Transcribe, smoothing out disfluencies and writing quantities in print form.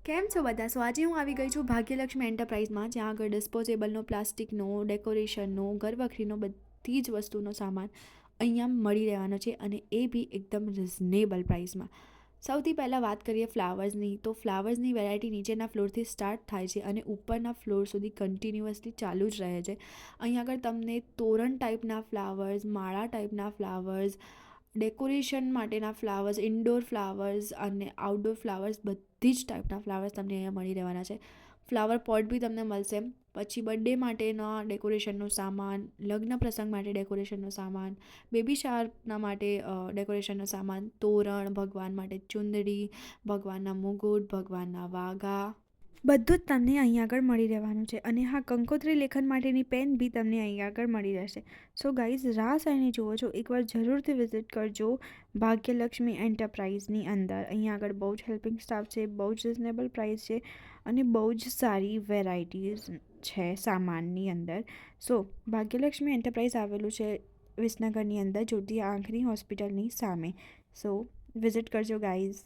કેમ છો બધા? સો આજે હું આવી ગઈ છું ભાગ્યલક્ષ્મી એન્ટરપ્રાઇઝમાં, જ્યાં આગળ ડિસ્પોઝેબલનો, પ્લાસ્ટિકનો, ડેકોરેશનનો, ઘરવખરીનો બધી જ વસ્તુનો સામાન અહીંયા મળી રહેવાનો છે, અને એ બી એકદમ રિઝનેબલ પ્રાઇસમાં. સૌથી પહેલાં વાત કરીએ ફ્લાવર્સની, તો ફ્લાવર્સની વેરાયટી નીચેના ફ્લોરથી સ્ટાર્ટ થાય છે અને ઉપરના ફ્લોર સુધી કન્ટિન્યુઅસલી ચાલુ જ રહે છે. અહીં આગળ તમને તોરણ ટાઈપના ફ્લાવર્સ, માળા ટાઈપના ફ્લાવર્સ, ડેકોરેશન માટેના ફ્લાવર્સ, ઇન્ડોર ફ્લાવર્સ અને આઉટડોર ફ્લાવર્સ, બધી જ ટાઈપના ફ્લાવર્સ તમને અહીંયા મળી રહેવાના છે. ફ્લાવર પોટ બી તમને મળશે. પછી બર્થડે માટેના ડેકોરેશનનો સામાન, લગ્ન પ્રસંગ માટે ડેકોરેશનનો સામાન, બેબી શાવરના માટે ડેકોરેશનનો સામાન, તોરણ, ભગવાન માટે ચુંદડી, ભગવાનના મુગુટ, ભગવાનના વાઘા, બધું જ તમને અહીં આગળ મળી રહેવાનું છે. અને હા, કંકોત્રી લેખન માટેની પેન બી તમને અહીં આગળ મળી રહેશે. સો ગાઈઝ, રાહ સાઈને જુઓ છો, એકવાર જરૂરથી વિઝિટ કરજો ભાગ્યલક્ષ્મી એન્ટરપ્રાઇઝની અંદર. અહીંયા આગળ બહુ જ હેલ્પિંગ સ્ટાફ છે, બહુ જ રિઝનેબલ પ્રાઇસ છે અને બહુ જ સારી વેરાયટીઝ છે સામાનની અંદર. સો ભાગ્યલક્ષ્મી એન્ટરપ્રાઇઝ આવેલું છે વિસનગરની અંદર, જ્યોતિ આંખની હોસ્પિટલની સામે. સો વિઝિટ કરજો ગાઈઝ.